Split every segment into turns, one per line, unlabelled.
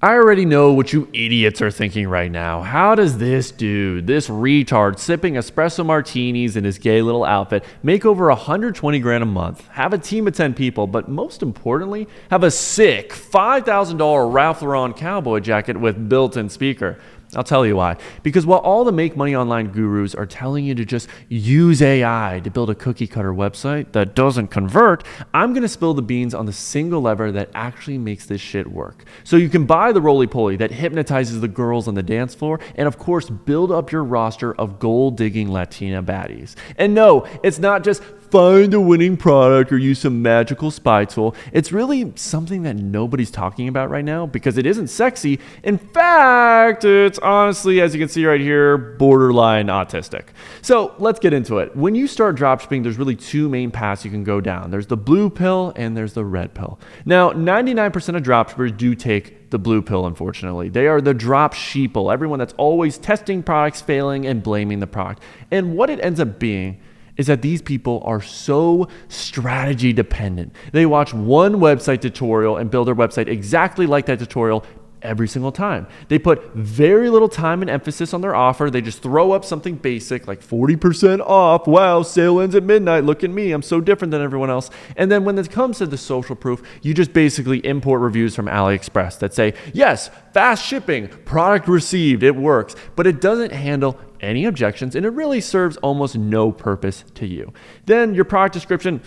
I already know what you idiots are thinking right now. How does this dude, this retard sipping espresso martinis in his gay little outfit, make over 120 grand a month, have a team of 10 people, but most importantly, have a sick $5,000 Ralph Lauren cowboy jacket with built-in speaker? I'll tell you why. Because while all the make money online gurus are telling you to just use AI to build a cookie cutter website that doesn't convert, I'm going to spill the beans on the single lever that actually makes this shit work. So you can buy the roly-poly that hypnotizes the girls on the dance floor and of course build up your roster of gold-digging Latina baddies. And no, it's not just find a winning product or use some magical spy tool. It's really something that nobody's talking about right now because it isn't sexy. In fact, it's honestly, as you can see right here, borderline autistic. So let's get into it. When you start dropshipping, there's really two main paths you can go down. There's the blue pill and there's the red pill. Now, 99% of dropshippers do take the blue pill, unfortunately. They are the drop sheeple, everyone that's always testing products, failing, and blaming the product. And what it ends up being is that these people are so strategy dependent. They watch one website tutorial and build their website exactly like that tutorial every single time. They put very little time and emphasis on their offer. They just throw up something basic like 40% off. Wow, sale ends at midnight. Look at me. I'm so different than everyone else. And then when it comes to the social proof, you just basically import reviews from AliExpress that say, yes, fast shipping, product received, it works, but it doesn't handle any objections, and it really serves almost no purpose to you. Then your product description,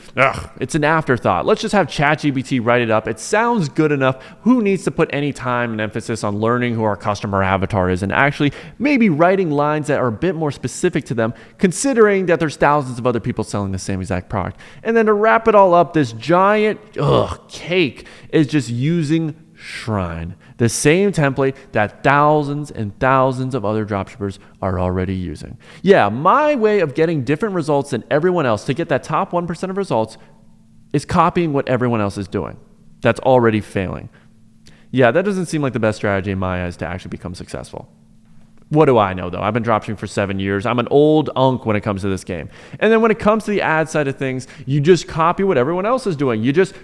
it's an afterthought. Let's just have ChatGPT write it up. It sounds good enough. Who needs to put any time and emphasis on learning who our customer avatar is and actually maybe writing lines that are a bit more specific to them, considering that there's thousands of other people selling the same exact product. And then to wrap it all up, this giant cake is just using Shrine, the same template that thousands and thousands of other dropshippers are already using. Yeah, my way of getting different results than everyone else to get that top 1% of results is copying what everyone else is doing. That's already failing. Yeah, that doesn't seem like the best strategy in my eyes to actually become successful. What do I know though? I've been dropshipping for 7 years. I'm an old unk when it comes to this game. And then when it comes to the ad side of things, you just copy what everyone else is doing. You just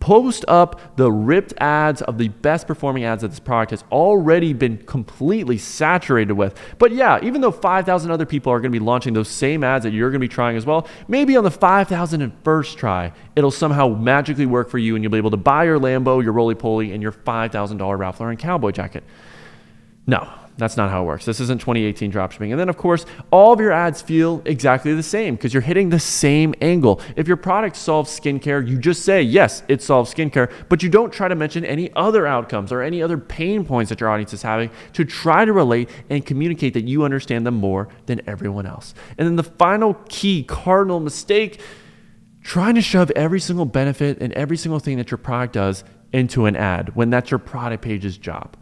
post up the ripped ads of the best performing ads that this product has already been completely saturated with. But yeah, even though 5,000 other people are going to be launching those same ads that you're going to be trying as well, maybe on the 5,001st try, it'll somehow magically work for you and you'll be able to buy your Lambo, your roly-poly, and your $5,000 Ralph Lauren cowboy jacket. No. That's not how it works. This isn't 2018 dropshipping. And then, of course, all of your ads feel exactly the same because you're hitting the same angle. If your product solves skincare, you just say, yes, it solves skincare, but you don't try to mention any other outcomes or any other pain points that your audience is having to try to relate and communicate that you understand them more than everyone else. And then the final key cardinal mistake, trying to shove every single benefit and every single thing that your product does into an ad when that's your product page's job.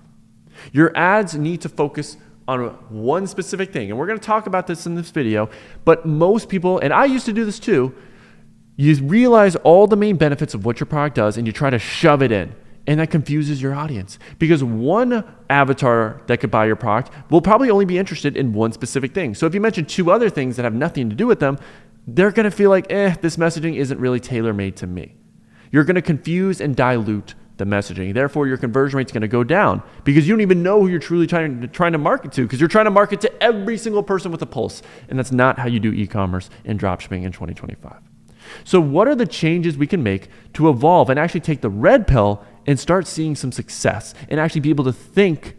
Your ads need to focus on one specific thing. And we're going to talk about this in this video. But most people, and I used to do this too, you realize all the main benefits of what your product does and you try to shove it in. And that confuses your audience because one avatar that could buy your product will probably only be interested in one specific thing. So if you mention two other things that have nothing to do with them, they're going to feel like, this messaging isn't really tailor-made to me. You're going to confuse and dilute the messaging. Therefore, your conversion rate's going to go down because you don't even know who you're truly trying to market to because you're trying to market to every single person with a pulse. And that's not how you do e-commerce and dropshipping in 2025. So what are the changes we can make to evolve and actually take the red pill and start seeing some success and actually be able to think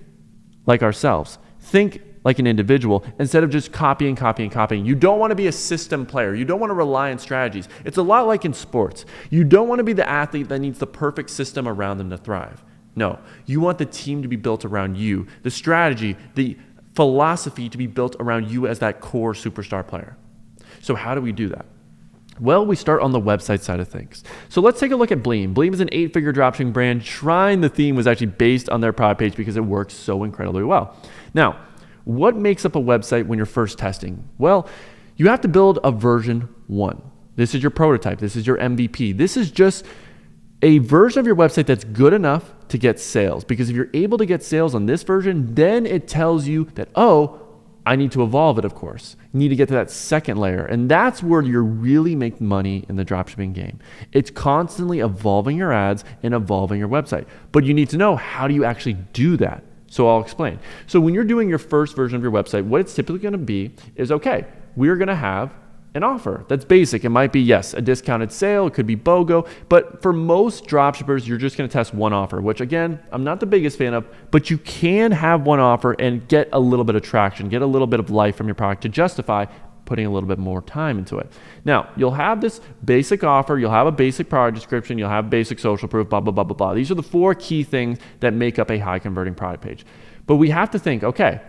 like ourselves, think like an individual instead of just copying. You don't want to be a system player. You don't want to rely on strategies. It's a lot like in sports. You don't want to be the athlete that needs the perfect system around them to thrive. No, you want the team to be built around you, the strategy, the philosophy to be built around you as that core superstar player. So how do we do that? Well, we start on the website side of things. So let's take a look at Bleem. Bleem is an 8-figure dropshipping brand. Shrine, the theme was actually based on their product page because it works so incredibly well. Now, what makes up a website when you're first testing? Well, you have to build a version 1. This is your prototype. This is your MVP. This is just a version of your website that's good enough to get sales. Because if you're able to get sales on this version, then it tells you that, I need to evolve it, of course. You need to get to that second layer. And that's where you're really making money in the dropshipping game. It's constantly evolving your ads and evolving your website. But you need to know, how do you actually do that? So I'll explain. So when you're doing your first version of your website, what it's typically going to be is, okay, we're going to have an offer that's basic. It might be, yes, a discounted sale. It could be BOGO. But for most dropshippers, you're just going to test one offer, which again, I'm not the biggest fan of, but you can have one offer and get a little bit of traction, get a little bit of life from your product to justify putting a little bit more time into it. Now, you'll have this basic offer, you'll have a basic product description, you'll have basic social proof, blah, blah, blah, blah, blah. These are the 4 key things that make up a high converting product page. But we have to think, okay,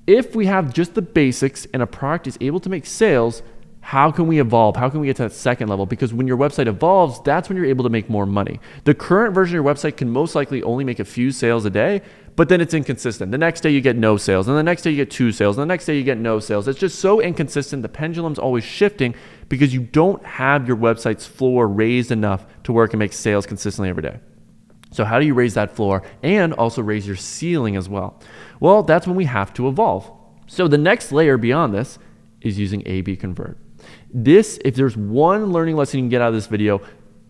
if we have just the basics and a product is able to make sales, how can we evolve? How can we get to that second level? Because when your website evolves, that's when you're able to make more money. The current version of your website can most likely only make a few sales a day, but then it's inconsistent. The next day you get no sales, and the next day you get 2 sales, and the next day you get no sales. It's just so inconsistent. The pendulum's always shifting because you don't have your website's floor raised enough to where it can make sales consistently every day. So how do you raise that floor and also raise your ceiling as well? Well, that's when we have to evolve. So the next layer beyond this is using A/B convert. This, if there's one learning lesson you can get out of this video,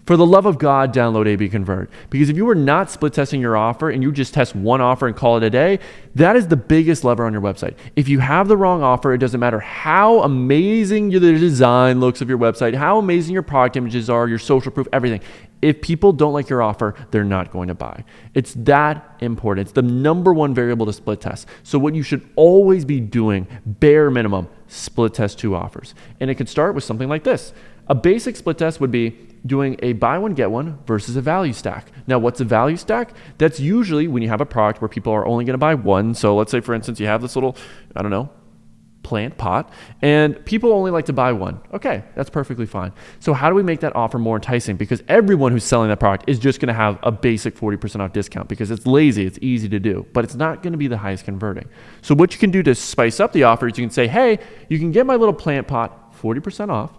for the love of God, download A/B convert. Because if you were not split testing your offer and you just test one offer and call it a day, that is the biggest lever on your website. If you have the wrong offer, it doesn't matter how amazing the design looks of your website, how amazing your product images are, your social proof, everything. If people don't like your offer, they're not going to buy. It's that important. It's the number one variable to split test. So what you should always be doing, bare minimum, split test 2 offers. And it could start with something like this. A basic split test would be doing a buy one, get one versus a value stack. Now, what's a value stack? That's usually when you have a product where people are only going to buy one. So let's say, for instance, you have this little, I don't know, plant pot, and people only like to buy one. Okay, that's perfectly fine. So how do we make that offer more enticing? Because everyone who's selling that product is just going to have a basic 40% off discount because it's lazy, it's easy to do, but it's not going to be the highest converting. So what you can do to spice up the offer is you can say, hey, you can get my little plant pot 40% off,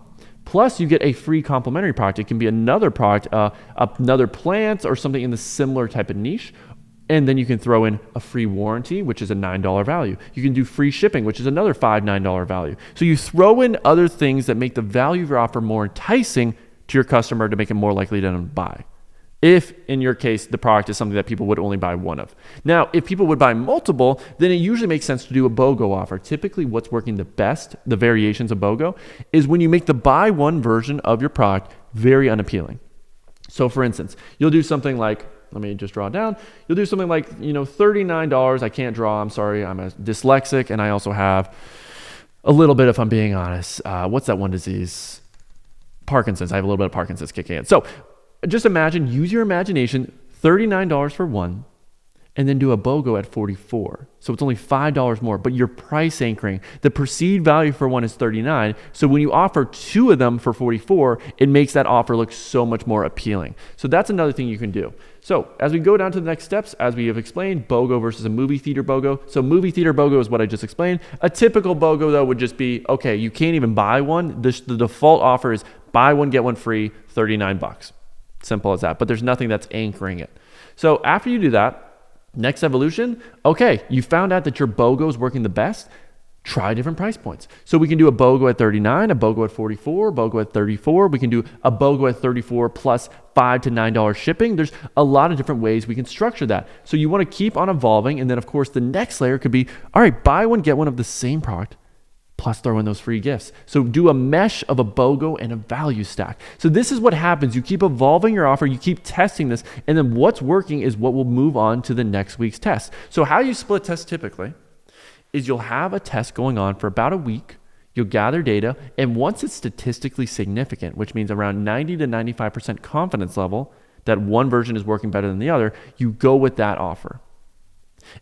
plus you get a free complimentary product. It can be another product, another plant or something in the similar type of niche. And then you can throw in a free warranty, which is a $9 value. You can do free shipping, which is another $9 value. So you throw in other things that make the value of your offer more enticing to your customer to make it more likely to buy. If, in your case, the product is something that people would only buy one of. Now, if people would buy multiple, then it usually makes sense to do a BOGO offer. Typically, what's working the best, the variations of BOGO, is when you make the buy one version of your product very unappealing. So for instance, you'll do something like, let me just draw it down. You'll do something like, $39. I can't draw. I'm sorry. I'm a dyslexic. And I also have a little bit, if I'm being honest, what's that one disease? Parkinson's. I have a little bit of Parkinson's kicking in. So just imagine, use your imagination, $39 for one, and then do a BOGO at $44. So it's only $5 more, but you're price anchoring. The perceived value for one is $39. So when you offer 2 of them for $44, it makes that offer look so much more appealing. So that's another thing you can do. So as we go down to the next steps, as we have explained, BOGO versus a movie theater BOGO. So movie theater BOGO is what I just explained. A typical BOGO though would just be, okay, you can't even buy one. The default offer is buy one, get one free, $39. Simple as that, but there's nothing that's anchoring it. So after you do that, next evolution, okay, you found out that your BOGO is working the best. Try different price points. So we can do a BOGO at $39, a BOGO at $44, BOGO at $34. We can do a BOGO at $34 plus $5 to $9 shipping. There's a lot of different ways we can structure that. So you want to keep on evolving. And then of course, the next layer could be, all right, buy one, get one of the same product, plus throw in those free gifts. So do a mesh of a BOGO and a value stack. So this is what happens. You keep evolving your offer, you keep testing this, and then what's working is what will move on to the next week's test. So how you split test typically is you'll have a test going on for about a week, you'll gather data, and once it's statistically significant, which means around 90 to 95% confidence level that one version is working better than the other, you go with that offer.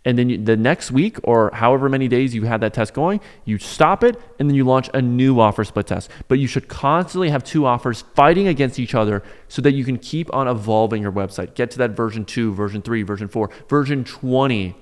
And then the next week or however many days you had that test going, you stop it and then you launch a new offer split test. But you should constantly have 2 offers fighting against each other so that you can keep on evolving your website. Get to that version 2, version 3, version 4, version 20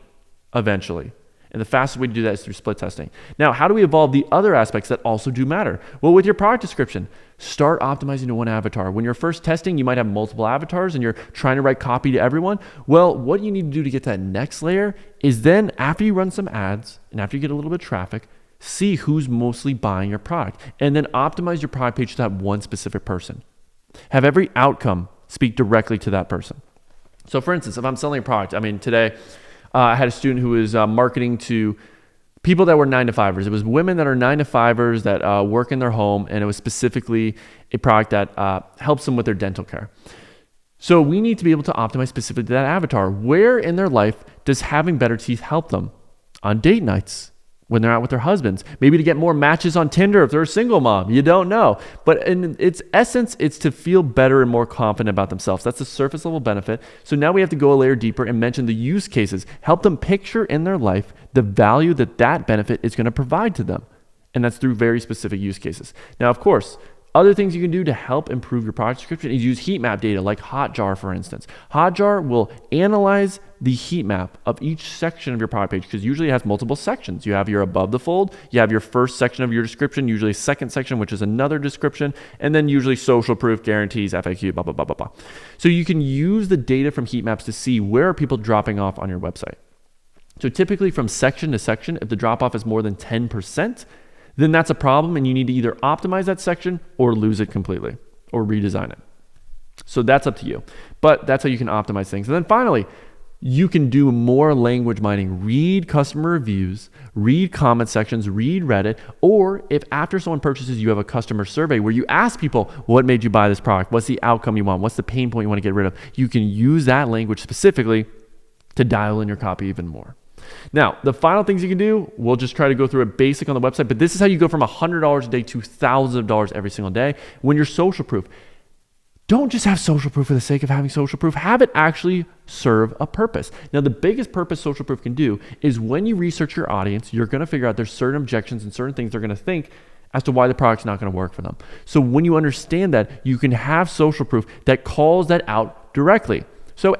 eventually. And the fastest way to do that is through split testing. Now, how do we evolve the other aspects that also do matter? Well, with your product description, start optimizing to one avatar. When you're first testing, you might have multiple avatars and you're trying to write copy to everyone. Well, what you need to do to get to that next layer is then after you run some ads and after you get a little bit of traffic, See who's mostly buying your product, and then optimize your product page to that one specific person. Have every outcome speak directly to that person. So for instance, if I'm selling a product, today I had a student who was marketing to people that were 9-to-5ers. It was women that are 9-to-5ers that work in their home, and it was specifically a product that helps them with their dental care. So we need to be able to optimize specifically to that avatar. Where in their life does having better teeth help them? On date nights, when they're out with their husbands, maybe to get more matches on Tinder if they're a single mom, you don't know. But in its essence, it's to feel better and more confident about themselves. That's the surface level benefit. So now we have to go a layer deeper and mention the use cases, help them picture in their life the value that that benefit is going to provide to them. And that's through very specific use cases. Now, of course, other things you can do to help improve your product description is use heat map data like Hotjar, for instance. Hotjar will analyze the heat map of each section of your product page because usually it has multiple sections. You have your above the fold, you have your first section of your description, usually a second section, which is another description, and then usually social proof, guarantees, FAQ, blah, blah, blah, blah, blah. So you can use the data from heat maps to see where are people dropping off on your website. So typically from section to section, if the drop off is more than 10%, then that's a problem and you need to either optimize that section or lose it completely or redesign it. So that's up to you, but that's how you can optimize things. And then finally, you can do more language mining, read customer reviews, read comment sections, read Reddit, or if after someone purchases, you have a customer survey where you ask people, what made you buy this product? What's the outcome you want? What's the pain point you want to get rid of? You can use that language specifically to dial in your copy even more. Now, the final things you can do, we'll just try to go through it basic on the website, but this is how you go from $100 a day to thousands of dollars every single day. When you're social proof, don't just have social proof for the sake of having social proof. Have it actually serve a purpose. Now, the biggest purpose social proof can do is when you research your audience, you're going to figure out there's certain objections and certain things they're going to think as to why the product's not going to work for them. So when you understand that, you can have social proof that calls that out directly. So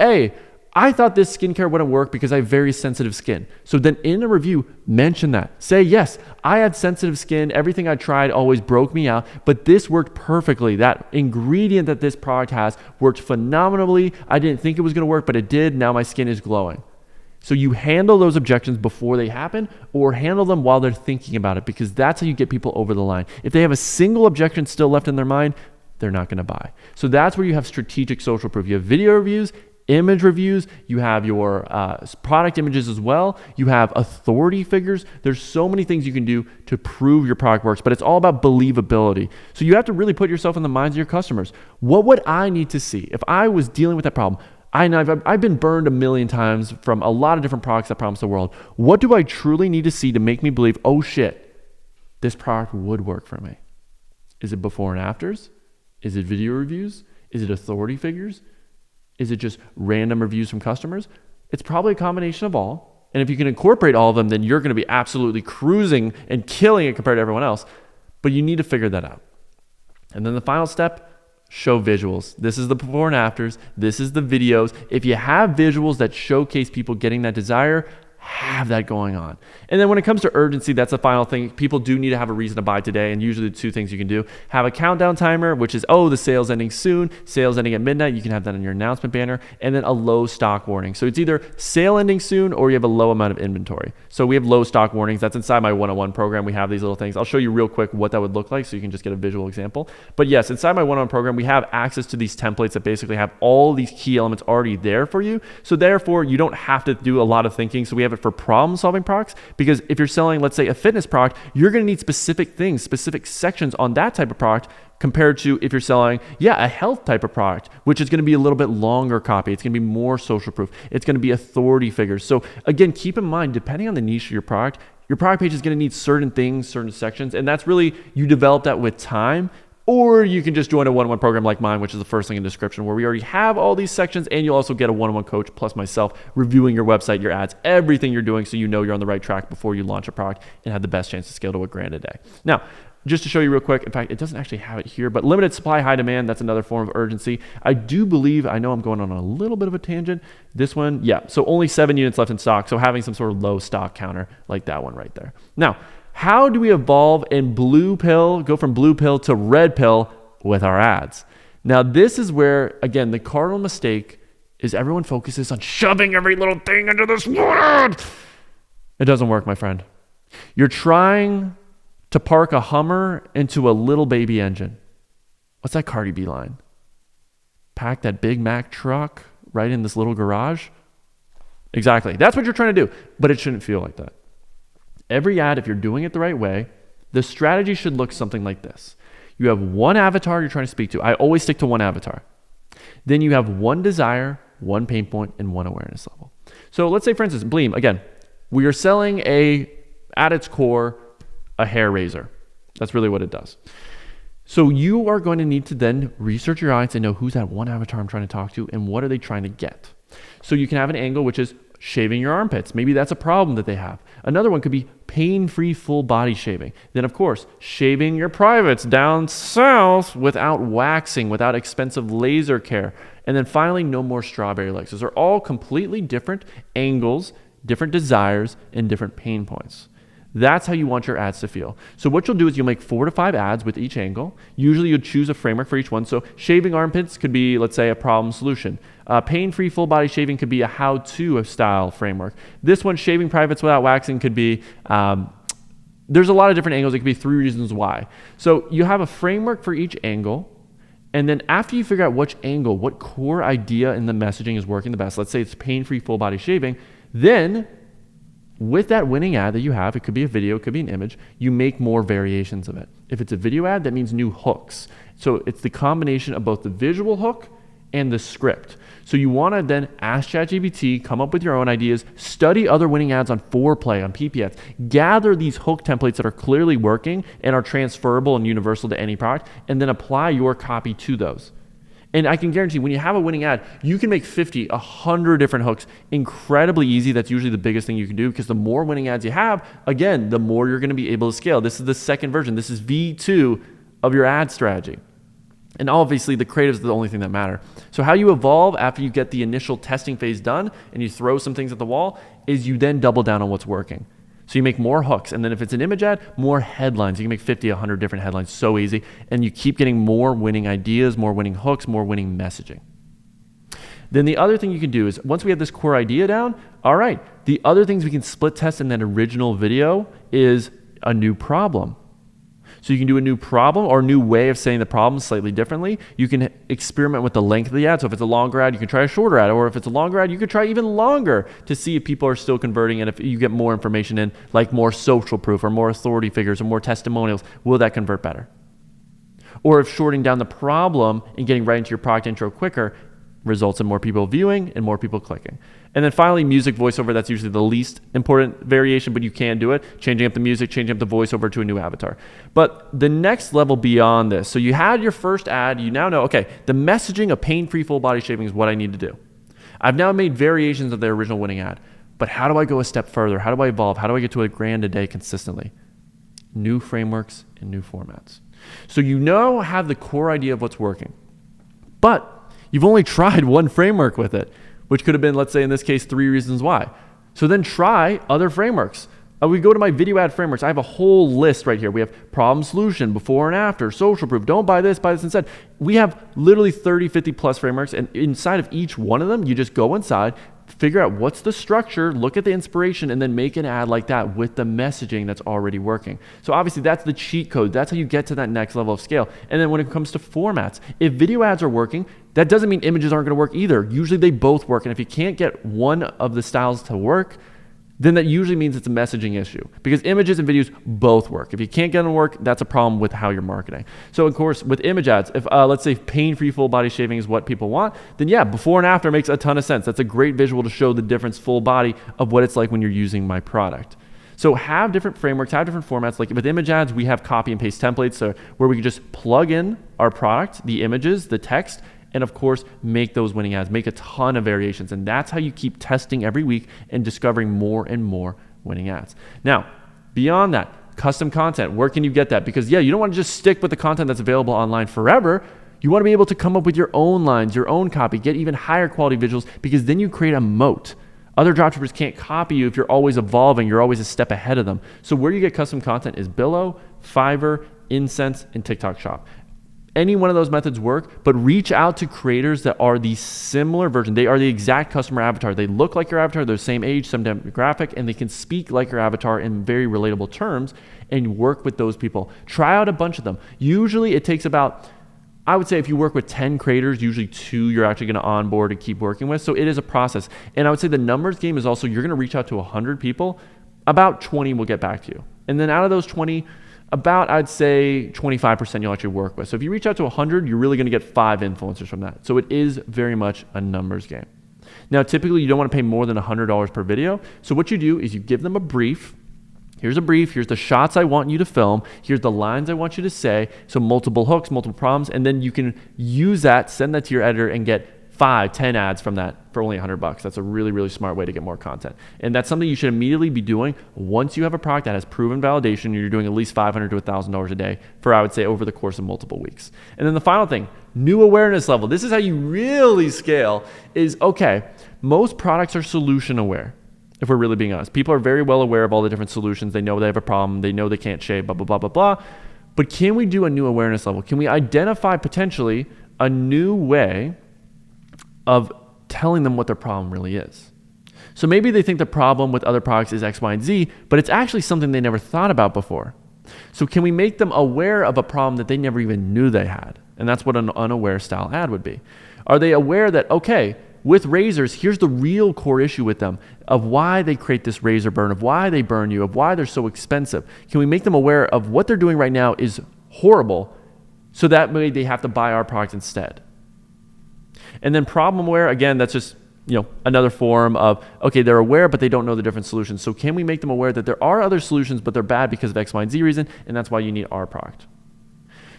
I thought this skincare wouldn't work because I have very sensitive skin. So then in a review, mention that. Say, yes, I had sensitive skin. Everything I tried always broke me out, but this worked perfectly. That ingredient that this product has worked phenomenally. I didn't think it was going to work, but it did. Now my skin is glowing. So you handle those objections before they happen or handle them while they're thinking about it, because that's how you get people over the line. If they have a single objection still left in their mind, they're not going to buy. So that's where you have strategic social proof. You have video reviews, image reviews, you have your product images as well, you have authority figures. There's so many things you can do to prove your product works, but it's all about believability. So you have to really put yourself in the minds of your customers. What would I need to see if I was dealing with that problem? I know I've been burned a million times from a lot of different products that promise the world. What do I truly need to see to make me believe, oh shit, this product would work for me? Is it before and afters? Is it video reviews? Is it authority figures? Is it just random reviews from customers? It's probably a combination of all. And if you can incorporate all of them, then you're going to be absolutely cruising and killing it compared to everyone else. But you need to figure that out. And then the final step, show visuals. This is the before and afters. This is the videos. If you have visuals that showcase people getting that desire, have that going on. And then when it comes to urgency, that's the final thing. People do need to have a reason to buy today. And usually the two things you can do, have a countdown timer, which is, the sale's ending soon, sale's ending at midnight. You can have that on your announcement banner, and then a low stock warning. So it's either sale ending soon or you have a low amount of inventory. So we have low stock warnings. That's inside my 101 program. We have these little things. I'll show you real quick what that would look like so you can just get a visual example. But yes, inside my 101 program, we have access to these templates that basically have all these key elements already there for you. So therefore, you don't have to do a lot of thinking. So we have it for problem-solving products, because if you're selling, let's say, a fitness product, you're going to need specific things, specific sections on that type of product compared to if you're selling, a health type of product, which is going to be a little bit longer copy. It's going to be more social proof. It's going to be authority figures. So again, keep in mind, depending on the niche of your product page is going to need certain things, certain sections, and that's really, you develop that with time. Or you can just join a one-on-one program like mine, which is the first link in the description, where we already have all these sections, and you'll also get a one-on-one coach plus myself reviewing your website, your ads, everything you're doing, so you know you're on the right track before you launch a product and have the best chance to scale to $1,000 a day. Now, just to show you real quick, in fact, it doesn't actually have it here, but limited supply, high demand, that's another form of urgency. I do believe, I know I'm going on a little bit of a tangent. This one, so only 7 units left in stock, so having some sort of low stock counter like that one right there. Now, how do we evolve and go from blue pill to red pill with our ads? Now, this is where, again, the cardinal mistake is everyone focuses on shoving every little thing into this one ad. It doesn't work, my friend. You're trying to park a Hummer into a little baby engine. What's that Cardi B line? Pack that Big Mac truck right in this little garage? Exactly. That's what you're trying to do, but it shouldn't feel like that. Every ad, if you're doing it the right way, the strategy should look something like this. You have one avatar you're trying to speak to. I always stick to one avatar. Then you have one desire, one pain point, and one awareness level. So let's say, for instance, Bleem, again, we are selling at its core, a hair razor. That's really what it does. So you are going to need to then research your audience and know who's that one avatar I'm trying to talk to and what are they trying to get. So you can have an angle which is shaving your armpits. Maybe that's a problem that they have. Another one could be pain-free full body shaving. Then of course, shaving your privates down south without waxing, without expensive laser care. And then finally, no more strawberry legs. Those are all completely different angles, different desires, and different pain points. That's how you want your ads to feel. So what you'll do is you'll make 4 to 5 ads with each angle. Usually you'll choose a framework for each one. So shaving armpits could be, let's say, a problem solution. Pain-free full body shaving could be a how-to style framework. This one, shaving privates without waxing, could be, there's a lot of different angles. It could be 3 reasons why. So you have a framework for each angle. And then after you figure out which angle, what core idea in the messaging is working the best, let's say it's pain-free full body shaving, then with that winning ad that you have, it could be a video, it could be an image, you make more variations of it. If it's a video ad, that means new hooks. So it's the combination of both the visual hook and the script. So you want to then ask ChatGPT, come up with your own ideas, study other winning ads on Foreplay, on PPS, gather these hook templates that are clearly working and are transferable and universal to any product, and then apply your copy to those. And I can guarantee when you have a winning ad, you can make 50, 100 different hooks incredibly easy. That's usually the biggest thing you can do because the more winning ads you have, again, the more you're going to be able to scale. This is the second version. This is V2 of your ad strategy. And obviously the creatives are the only thing that matter. So how you evolve after you get the initial testing phase done and you throw some things at the wall is you then double down on what's working. So you make more hooks. And then if it's an image ad, more headlines. You can make 50, 100 different headlines so easy. And you keep getting more winning ideas, more winning hooks, more winning messaging. Then the other thing you can do is once we have this core idea down, all right, the other things we can split test in that original video is a new problem. So you can do a new problem or a new way of saying the problem slightly differently. You can experiment with the length of the ad. So if it's a longer ad, you can try a shorter ad. Or if it's a longer ad, you could try even longer to see if people are still converting. And if you get more information in, like more social proof or more authority figures or more testimonials, will that convert better? Or if shorting down the problem and getting right into your product intro quicker results in more people viewing and more people clicking. And then finally, music voiceover, that's usually the least important variation, but you can do it. Changing up the music, changing up the voiceover to a new avatar. But the next level beyond this, so you had your first ad, you now know, okay, the messaging of pain-free full body shaving is what I need to do. I've now made variations of the original winning ad, but how do I go a step further? How do I evolve? How do I get to a grand a day consistently? New frameworks and new formats. So you now have the core idea of what's working, but you've only tried one framework with it, which could have been, let's say in this case, 3 reasons why. So then try other frameworks. We go to my video ad frameworks. I have a whole list right here. We have problem solution, before and after, social proof, don't buy this instead. We have literally 30, 50 plus frameworks. And inside of each one of them, you just go inside, figure out what's the structure, look at the inspiration, and then make an ad like that with the messaging that's already working. So obviously that's the cheat code. That's how you get to that next level of scale. And then when it comes to formats, if video ads are working, that doesn't mean images aren't going to work either. Usually they both work. And if you can't get one of the styles to work, then that usually means it's a messaging issue because images and videos both work. If you can't get them to work, that's a problem with how you're marketing. So of course, with image ads, if let's say pain-free full body shaving is what people want, then yeah, before and after makes a ton of sense. That's a great visual to show the difference full body of what it's like when you're using my product. So have different frameworks, have different formats. Like with image ads, we have copy and paste templates where we can just plug in our product, the images, the text, and of course, make those winning ads, make a ton of variations. And that's how you keep testing every week and discovering more and more winning ads. Now, beyond that, custom content, where can you get that? Because yeah, you don't want to just stick with the content that's available online forever. You want to be able to come up with your own lines, your own copy, get even higher quality visuals, because then you create a moat. Other dropshippers can't copy you if you're always evolving, you're always a step ahead of them. So where you get custom content is Billo, Fiverr, Incense, and TikTok Shop. Any one of those methods work, but reach out to creators that are the similar version. They are the exact customer avatar. They look like your avatar, they're the same age, same demographic, and they can speak like your avatar in very relatable terms, and work with those people. Try out a bunch of them. Usually it takes about, I would say if you work with 10 creators, usually 2 you're actually gonna onboard and keep working with. So it is a process. And I would say the numbers game is also, you're gonna reach out to 100 people, about 20 will get back to you. And then out of those 20, about, I'd say 25% you'll actually work with. So if you reach out to 100, you're really gonna get 5 influencers from that. So it is very much a numbers game. Now, typically you don't wanna pay more than $100 per video. So what you do is you give them a brief. Here's a brief, here's the shots I want you to film, here's the lines I want you to say, so multiple hooks, multiple prompts, and then you can use that, send that to your editor, and get 5, 10 ads from that for only $100. That's a really, really smart way to get more content. And that's something you should immediately be doing once you have a product that has proven validation. You're doing at least $500 to $1,000 a day for, I would say, over the course of multiple weeks. And then the final thing, new awareness level. This is how you really scale is, okay, most products are solution aware. If we're really being honest, people are very well aware of all the different solutions. They know they have a problem. They know they can't shave, blah, blah, blah, blah, blah. But can we do a new awareness level? Can we identify potentially a new way of telling them what their problem really is? So maybe they think the problem with other products is X, Y, and Z, but it's actually something they never thought about before. So can we make them aware of a problem that they never even knew they had? And that's what an unaware style ad would be. Are they aware that, okay, with razors, here's the real core issue with them of why they create this razor burn, of why they burn you, of why they're so expensive? Can we make them aware of what they're doing right now is horrible, so that way they have to buy our product instead? And then problem aware, again, that's just, another form of, okay, they're aware, but they don't know the different solutions. So can we make them aware that there are other solutions, but they're bad because of X, Y, and Z reason, and that's why you need our product?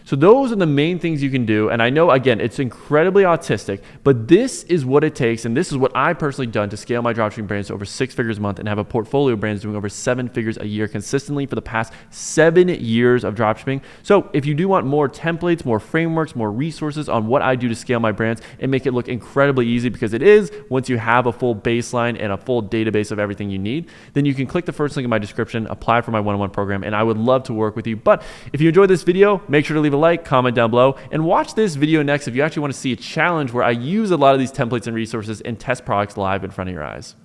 So those are the main things you can do. And I know, again, it's incredibly autistic, but this is what it takes. And this is what I personally done to scale my dropshipping brands to over 6 figures a month and have a portfolio of brands doing over 7 figures a year consistently for the past 7 years of dropshipping. So if you do want more templates, more frameworks, more resources on what I do to scale my brands and make it look incredibly easy, because it is, once you have a full baseline and a full database of everything you need, then you can click the first link in my description, apply for my one-on-one program, and I would love to work with you. But if you enjoyed this video, make sure to leave a like, comment down below, and watch this video next if you actually want to see a challenge where I use a lot of these templates and resources and test products live in front of your eyes.